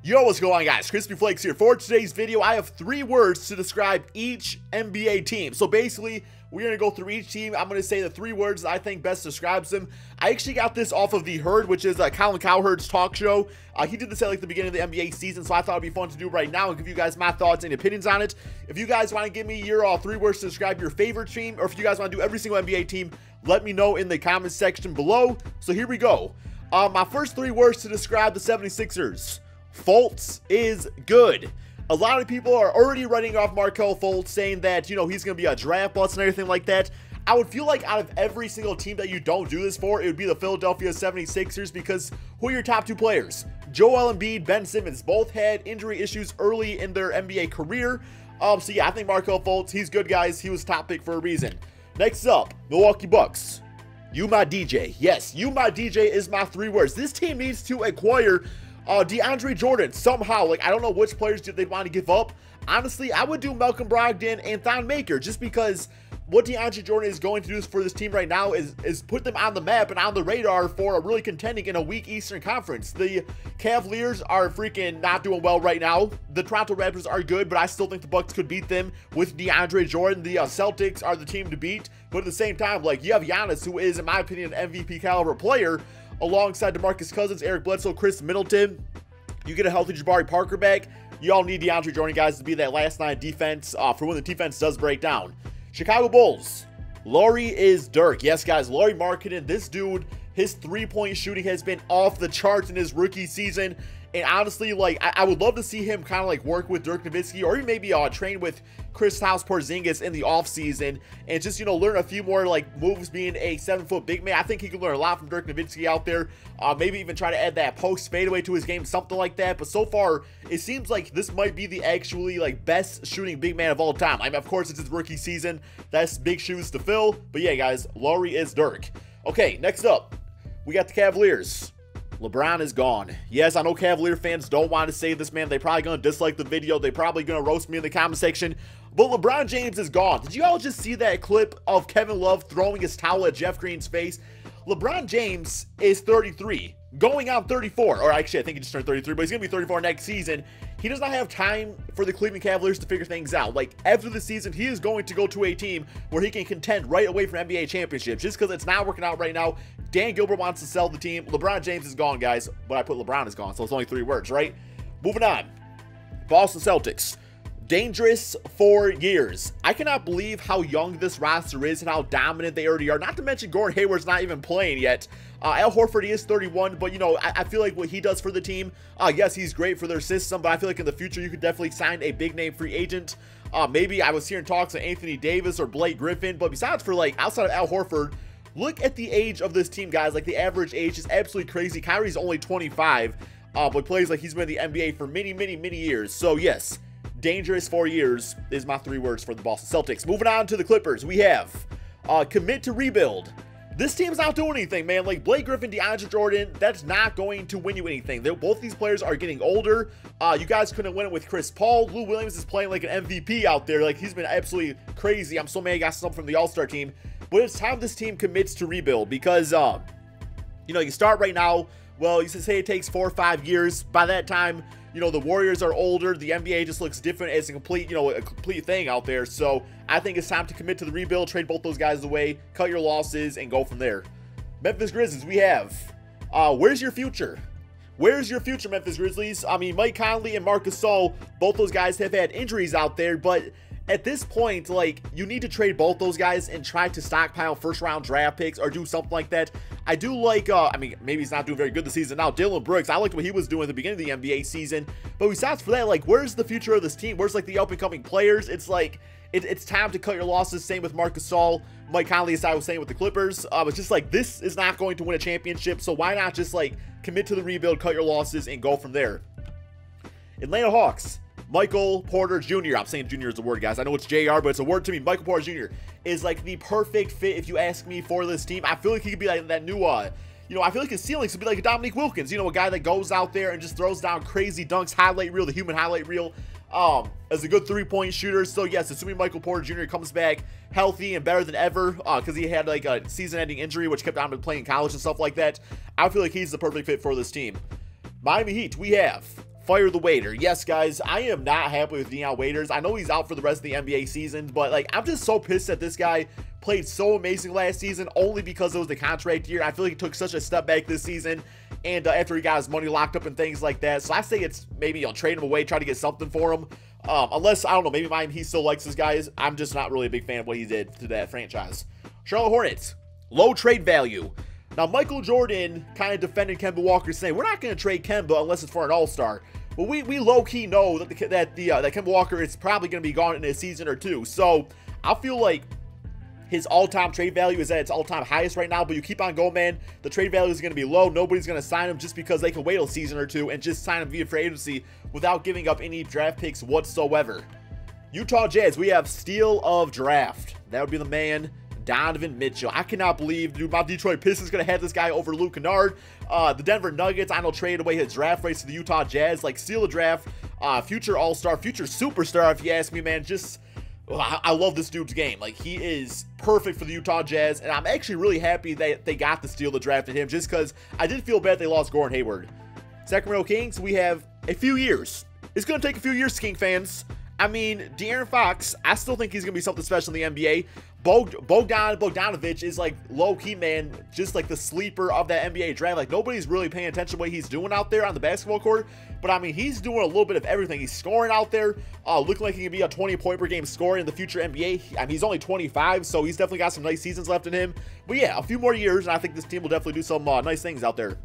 Yo, what's going on, guys? KrispyFlakes here. For today's video, I have 3 words to describe each NBA team. So basically, we're going to go through each team. I'm going to say the 3 words that I think best describes them. I actually got this off of The Herd, which is Colin Cowherd's talk show. He did this at like the beginning of the NBA season, so I thought it'd be fun to do right now and give you guys my thoughts and opinions on it. If you guys want to give me your 3 words to describe your favorite team, or if you guys want to do every single NBA team, let me know in the comments section below. So here we go. My first 3 words to describe the 76ers. Fultz is good. A lot of people are already writing off Markelle Fultz, saying that, you know, he's going to be a draft bust and everything like that. I would feel like out of every single team that you don't do this for, it would be the Philadelphia 76ers, because who are your top 2 players? Joel Embiid, Ben Simmons, both had injury issues early in their NBA career. So yeah, I think Markelle Fultz, he's good, guys. He was top pick for a reason. Next up, Milwaukee Bucks. You my DJ. Yes, you my DJ is my 3 words. This team needs to acquire DeAndre Jordan somehow. Like, I don't know which players they want to give up. Honestly, I would do Malcolm Brogdon and Thon Maker, just because what DeAndre Jordan is going to do for this team right now is put them on the map and on the radar for a really contending in a weak Eastern Conference. The Cavaliers are freaking not doing well right now. The Toronto Raptors are good, but I still think the Bucks could beat them with DeAndre Jordan. The Celtics are the team to beat, but at the same time, like, you have Giannis, who is, in my opinion, an MVP caliber player, alongside DeMarcus Cousins, Eric Bledsoe, Chris Middleton. You get a healthy Jabari Parker back. You all need DeAndre Jordan, guys, to be that last line defense for when the defense does break down. Chicago Bulls. Lauri is Dirk. Yes, guys, Lauri Markkanen, this dude, his 3-point shooting has been off the charts in his rookie season. And honestly, like, I would love to see him kind of like work with Dirk Nowitzki, or even maybe train with Kristaps Porzingis in the offseason and just, you know, learn a few more like moves being a 7-foot big man. I think he can learn a lot from Dirk Nowitzki out there. Maybe even try to add that post fadeaway to his game, something like that. But so far, it seems like this might be the actually like best shooting big man of all time. I mean, of course, it's his rookie season. That's big shoes to fill. But yeah, guys, Lauri is Dirk. Okay, next up, we got the Cavaliers. LeBron is gone. Yes, I know Cavalier fans don't want to say this, man. They're probably going to dislike the video. They're probably going to roast me in the comment section. But LeBron James is gone. Did you all just see that clip of Kevin Love throwing his towel at Jeff Green's face? LeBron James is 33, going on 34. Or actually, I think he just turned 33, but he's going to be 34 next season. He does not have time for the Cleveland Cavaliers to figure things out. Like, after the season, he is going to go to a team where he can contend right away from NBA championships. Just because it's not working out right now, Dan Gilbert wants to sell the team. LeBron James is gone, guys. But I put LeBron is gone, so it's only 3 words, right? Moving on. Boston Celtics. Dangerous for years. I cannot believe how young this roster is and how dominant they already are. Not to mention Gordon Hayward's not even playing yet. Al Horford, he is 31, but, you know, I feel like what he does for the team, yes, he's great for their system, but I feel like in the future you could definitely sign a big-name free agent. Maybe I was hearing talks of Anthony Davis or Blake Griffin, but besides for, like, outside of Al Horford, look at the age of this team, guys. Like, the average age is absolutely crazy. Kyrie's only 25, but plays like he's been in the NBA for many, many, many years. So, yes, dangerous for years is my 3 words for the Boston Celtics. Moving on to the Clippers, we have commit to rebuild. This team's not doing anything, man. Like, Blake Griffin, DeAndre Jordan, that's not going to win you anything. Both these players are getting older. You guys couldn't win it with Chris Paul. Lou Williams is playing like an MVP out there. Like, he's been absolutely crazy. I'm so mad he got something from the All-Star team. But it's time this team commits to rebuild, because, you know, you start right now. Well, you say it takes 4 or 5 years. By that time, you know, the Warriors are older. The NBA just looks different as a complete, you know, a complete thing out there. So I think it's time to commit to the rebuild, trade both those guys away, cut your losses, and go from there. Memphis Grizzlies, we have, where's your future? Where's your future, Memphis Grizzlies? I mean, Mike Conley and Marc Gasol, both those guys have had injuries out there, but at this point, like, you need to trade both those guys and try to stockpile first-round draft picks or do something like that. I do like, I mean, maybe he's not doing very good this season now. Dylan Brooks, I liked what he was doing at the beginning of the NBA season. But besides for that, like, where's the future of this team? Where's, like, the up-and-coming players? It's like, it's time to cut your losses. Same with Marc Gasol. Mike Conley, as I was saying with the Clippers. It's just like, this is not going to win a championship. So why not just, like, commit to the rebuild, cut your losses, and go from there? Atlanta Hawks. Michael Porter Jr. I'm saying Jr. is a word, guys. I know it's JR, but it's a word to me. Michael Porter Jr. is like the perfect fit, if you ask me, for this team. I feel like he could be like that new, you know, I feel like his ceiling could be like a Dominique Wilkins. You know, a guy that goes out there and just throws down crazy dunks, highlight reel, the human highlight reel, as a good 3-point shooter. So, yes, assuming Michael Porter Jr. comes back healthy and better than ever, because he had like a season-ending injury, which kept him from playing in college and stuff like that, I feel like he's the perfect fit for this team. Miami Heat, we have fire the waiter. Yes, guys, I am not happy with Deion Waiters. I know he's out for the rest of the NBA season, but like, I'm just so pissed that this guy played so amazing last season only because it was the contract year. I feel like he took such a step back this season, and after he got his money locked up and things like that. So I say it's maybe I'll trade him away, try to get something for him. Unless, I don't know, maybe he still likes this guy. I'm just not really a big fan of what he did to that franchise. Charlotte Hornets, low trade value. Now, Michael Jordan kind of defended Kemba Walker, saying, we're not going to trade Kemba unless it's for an all-star. But we low-key know that that Kemba Walker is probably going to be gone in a season or two. So I feel like his all-time trade value is at its all-time highest right now, but you keep on going, man. The trade value is going to be low. Nobody's going to sign him just because they can wait a season or two and just sign him via free agency without giving up any draft picks whatsoever. Utah Jazz, we have steal of draft. That would be the man, Donovan Mitchell. I cannot believe, dude, my Detroit Pistons going to have this guy over Luke Kennard. The Denver Nuggets, I know, traded away his draft rights to the Utah Jazz. Like, steal the draft, future all-star, future superstar, if you ask me, man. Just, I love this dude's game. Like, he is perfect for the Utah Jazz, and I'm actually really happy that they got the steal the draft at him, just because I did feel bad they lost Gordon Hayward. Sacramento Kings, we have a few years. It's going to take a few years, King fans. I mean, De'Aaron Fox, I still think he's going to be something special in the NBA. Bogdanovic is like low-key, man, just like the sleeper of that NBA draft. Like, nobody's really paying attention to what he's doing out there on the basketball court. But, I mean, he's doing a little bit of everything. He's scoring out there, looking like he can be a 20-point-per-game scorer in the future NBA. I mean, he's only 25, so he's definitely got some nice seasons left in him. But, yeah, a few more years, and I think this team will definitely do some nice things out there.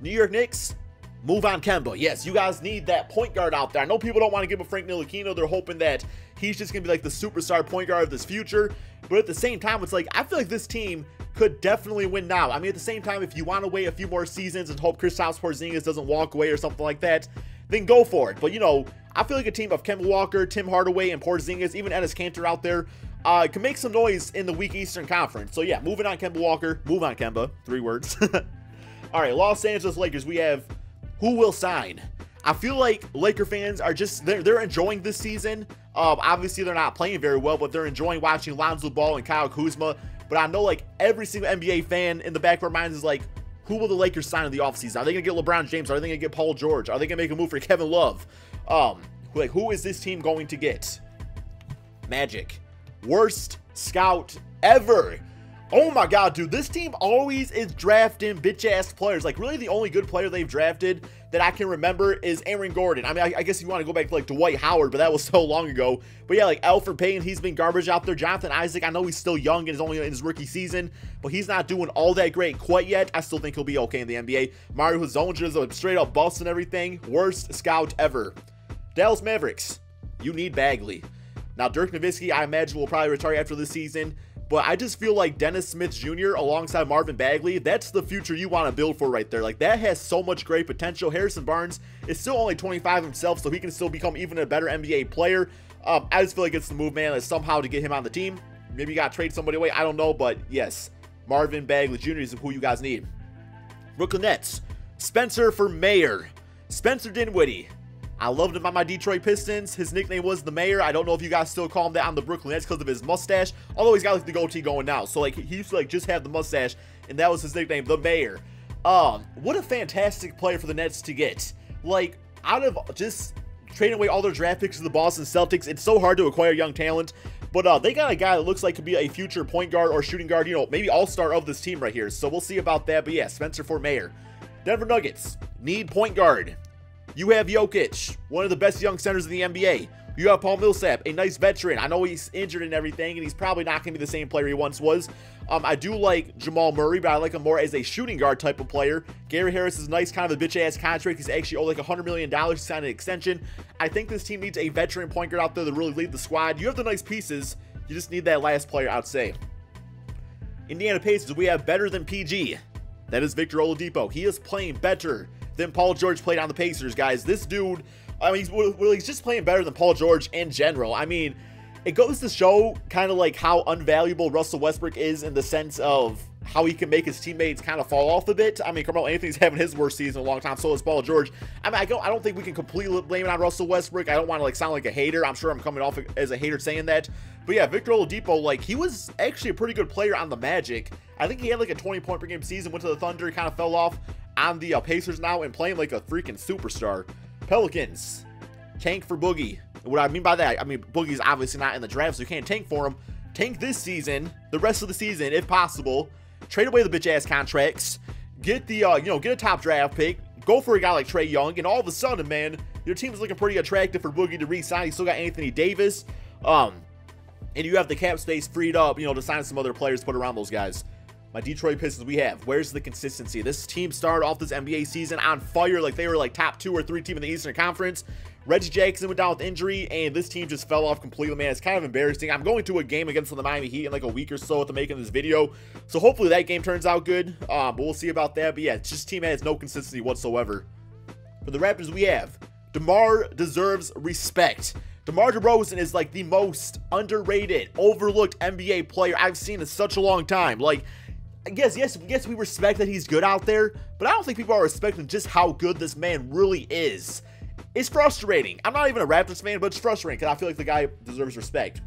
New York Knicks, move on Kemba. Yes, you guys need that point guard out there. I know people don't want to give a Frank Ntilikina. They're hoping that he's just going to be like the superstar point guard of this future. But at the same time, it's like, I feel like this team could definitely win now. I mean, at the same time, if you want to wait a few more seasons and hope Kristaps Porzingis doesn't walk away or something like that, then go for it. But, you know, I feel like a team of Kemba Walker, Tim Hardaway, and Porzingis, even Enes Kanter out there, can make some noise in the weak Eastern Conference. So, yeah, moving on Kemba Walker. Move on, Kemba. 3 words. All right, Los Angeles Lakers, we have who will sign. I feel like Laker fans are just, they're enjoying this season. Obviously, they're not playing very well, but they're enjoying watching Lonzo Ball and Kyle Kuzma. But I know, like, every single NBA fan in the back of our minds is like, who will the Lakers sign in the offseason? Are they going to get LeBron James? Are they going to get Paul George? Are they going to make a move for Kevin Love? Like, who is this team going to get? Magic. Worst scout ever. Oh my god, dude, this team always is drafting bitch-ass players. Like, really the only good player they've drafted that I can remember is Aaron Gordon. I mean, I guess you want to go back to, like, Dwight Howard, but that was so long ago. But yeah, like, Elfrid Payton, he's been garbage out there. Jonathan Isaac, I know he's still young and is only in his rookie season, but he's not doing all that great quite yet. I still think he'll be okay in the NBA. Mario Hezonja is a straight-up bust and everything. Worst scout ever. Dallas Mavericks, you need Bagley. Now, Dirk Nowitzki, I imagine, will probably retire after this season. But I just feel like Dennis Smith Jr. alongside Marvin Bagley, that's the future you want to build for right there. Like, that has so much great potential. Harrison Barnes is still only 25 himself, so he can still become even a better NBA player. I just feel like it's the move, man, somehow to get him on the team. Maybe you got to trade somebody away. I don't know, but yes, Marvin Bagley Jr. is who you guys need. Brooklyn Nets, Spencer for mayor. Spencer Dinwiddie. I loved him on my Detroit Pistons. His nickname was the Mayor. I don't know if you guys still call him that on the Brooklyn Nets because of his mustache. Although he's got like the goatee going now. So like he used to like just have the mustache, and that was his nickname, the Mayor. What a fantastic player for the Nets to get. Like, out of just trading away all their draft picks to the Boston Celtics, it's so hard to acquire young talent. But they got a guy that looks like could be a future point guard or shooting guard, you know, maybe all-star of this team right here. So we'll see about that. But yeah, Spencer for Mayor. Denver Nuggets need point guard. You have Jokic, one of the best young centers in the NBA. You have Paul Millsap, a nice veteran. I know he's injured and everything, and he's probably not going to be the same player he once was. I do like Jamal Murray, but I like him more as a shooting guard type of player. Gary Harris is nice, kind of a bitch-ass contract. He's actually owed like $100 million. He signed an extension. I think this team needs a veteran point guard out there to really lead the squad. You have the nice pieces. You just need that last player, I'd say. Indiana Pacers, we have better than PG. That is Victor Oladipo. He is playing better than Paul George played on the Pacers, guys. This dude, I mean, he's just playing better than Paul George in general. I mean, it goes to show kind of like how unvaluable Russell Westbrook is in the sense of how he can make his teammates kind of fall off a bit. I mean, Carmelo Anthony's having his worst season in a long time, so is Paul George. I mean, I don't think we can completely blame it on Russell Westbrook. I don't want to like sound like a hater. I'm sure I'm coming off as a hater saying that. But yeah, Victor Oladipo, like, he was actually a pretty good player on the Magic. I think he had like a 20-point per game season, went to the Thunder, kind of fell off. on the Pacers now and playing like a freaking superstar. Pelicans, tank for Boogie. What I mean by that, I mean, Boogie's obviously not in the draft, so you can't tank for him. Tank this season, the rest of the season, if possible. Trade away the bitch-ass contracts. Get the, get a top draft pick. Go for a guy like Trae Young, and all of a sudden, man, your team's looking pretty attractive for Boogie to re-sign. You still got Anthony Davis. And you have the cap space freed up, to sign some other players to put around those guys. My Detroit Pistons, we have. Where's the consistency? This team started off this NBA season on fire, like they were like top 2 or 3 team in the Eastern Conference. Reggie Jackson went down with injury, and this team just fell off completely, man. It's kind of embarrassing. I'm going to a game against the Miami Heat in like a week or so after making this video, so hopefully that game turns out good, but we'll see about that. But yeah, it's just team has no consistency whatsoever. For the Raptors, we have DeMar deserves respect. DeMar DeRozan is like the most underrated, overlooked NBA player I've seen in such a long time. Like, I guess we respect that he's good out there, but I don't think people are respecting just how good this man really is. It's frustrating. I'm not even a Raptors fan, but it's frustrating because I feel like the guy deserves respect.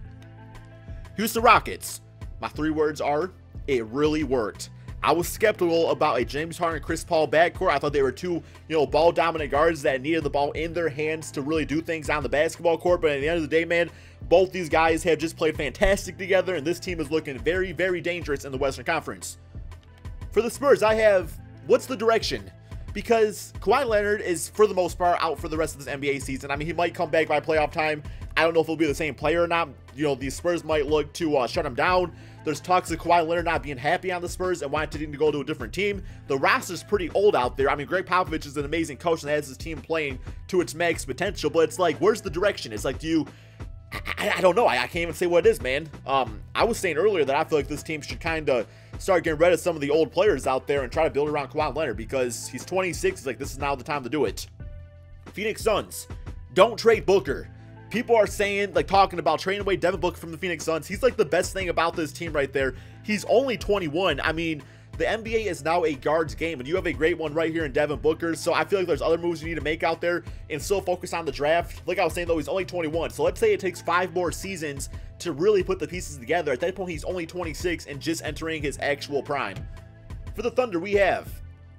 Houston Rockets. My 3 words are, it really worked. I was skeptical about a James Harden and Chris Paul backcourt. I thought they were 2, ball-dominant guards that needed the ball in their hands to really do things on the basketball court. But at the end of the day, man, both these guys have just played fantastic together, and this team is looking very, very dangerous in the Western Conference. For the Spurs, I have, what's the direction? Because Kawhi Leonard is, for the most part, out for the rest of this NBA season. I mean, he might come back by playoff time. I don't know if he'll be the same player or not. The Spurs might look to shut him down. There's talks of Kawhi Leonard not being happy on the Spurs and wanting to go to a different team. The roster's pretty old out there. I mean, Greg Popovich is an amazing coach and has his team playing to its max potential, but it's like, where's the direction? It's like, I don't know. I can't even say what it is, man. I was saying earlier that I feel like this team should kind of start getting rid of some of the old players out there and try to build around Kawhi Leonard because he's 26. It's like, this is now the time to do it. Phoenix Suns, don't trade Booker. People are saying, like, talking about trading away Devin Booker from the Phoenix Suns. He's like the best thing about this team right there. He's only 21. I mean, the NBA is now a guards game, and you have a great one right here in Devin Booker. So I feel like there's other moves you need to make out there and still focus on the draft. Like I was saying, though, he's only 21. So let's say it takes 5 more seasons to really put the pieces together. At that point, he's only 26 and just entering his actual prime. For the Thunder, we have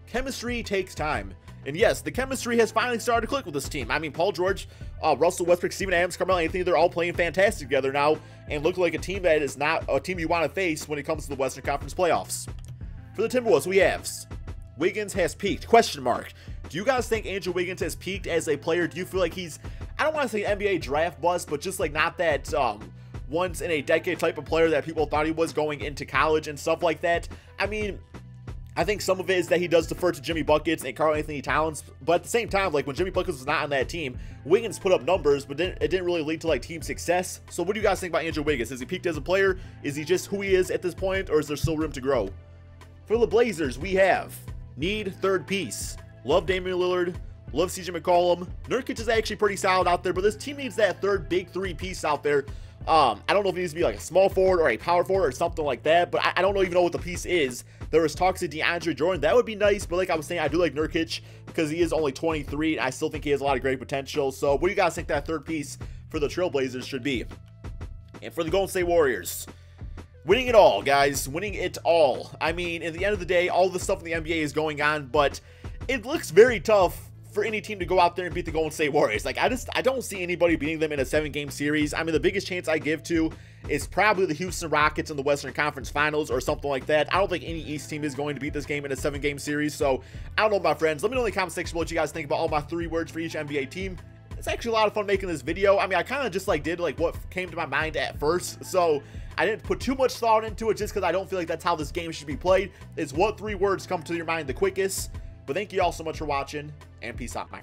chemistry takes time. And yes, the chemistry has finally started to click with this team. I mean, Paul George, Russell Westbrook, Steven Adams, Carmelo Anthony, they're all playing fantastic together now and look like a team that is not a team you want to face when it comes to the Western Conference playoffs. For the Timberwolves, we have Wiggins has peaked, question mark. Do you guys think Andrew Wiggins has peaked as a player? Do you feel like he's, I don't want to say NBA draft bust, but just like not that once in a decade type of player that people thought he was going into college and stuff like that? I mean, I think some of it is that he does defer to Jimmy Buckets and Karl Anthony Towns, but at the same time, like when Jimmy Buckets was not on that team, Wiggins put up numbers, but it didn't really lead to like team success. So what do you guys think about Andrew Wiggins? Has he peaked as a player? Is he just who he is at this point, or is there still room to grow? For the Blazers, we have need third piece. Love Damian Lillard, love CJ McCollum. Nurkic is actually pretty solid out there, but this team needs that third big 3 piece out there. I don't know if it needs to be like a small forward or a power forward or something like that, but I don't even know what the piece is. There was talks of DeAndre Jordan. That would be nice, but like I was saying, I do like Nurkic because he is only 23, and I still think he has a lot of great potential. So what do you guys think that third piece for the Trailblazers should be? And for the Golden State Warriors, winning it all, guys. Winning it all. I mean, at the end of the day, all the stuff in the NBA is going on, but it looks very tough for any team to go out there and beat the Golden State Warriors. Like, I don't see anybody beating them in a 7-game series. I mean, the biggest chance I give to is probably the Houston Rockets in the Western Conference Finals or something like that. I don't think any East team is going to beat this game in a 7-game series. So, I don't know, my friends. Let me know in the comment section what you guys think about all my 3 words for each NBA team. It's actually a lot of fun making this video. I mean, I kind of just like did like what came to my mind at first. So, I didn't put too much thought into it just because I don't feel like that's how this game should be played. It's what 3 words come to your mind the quickest. But thank you all so much for watching, and peace out, my friends.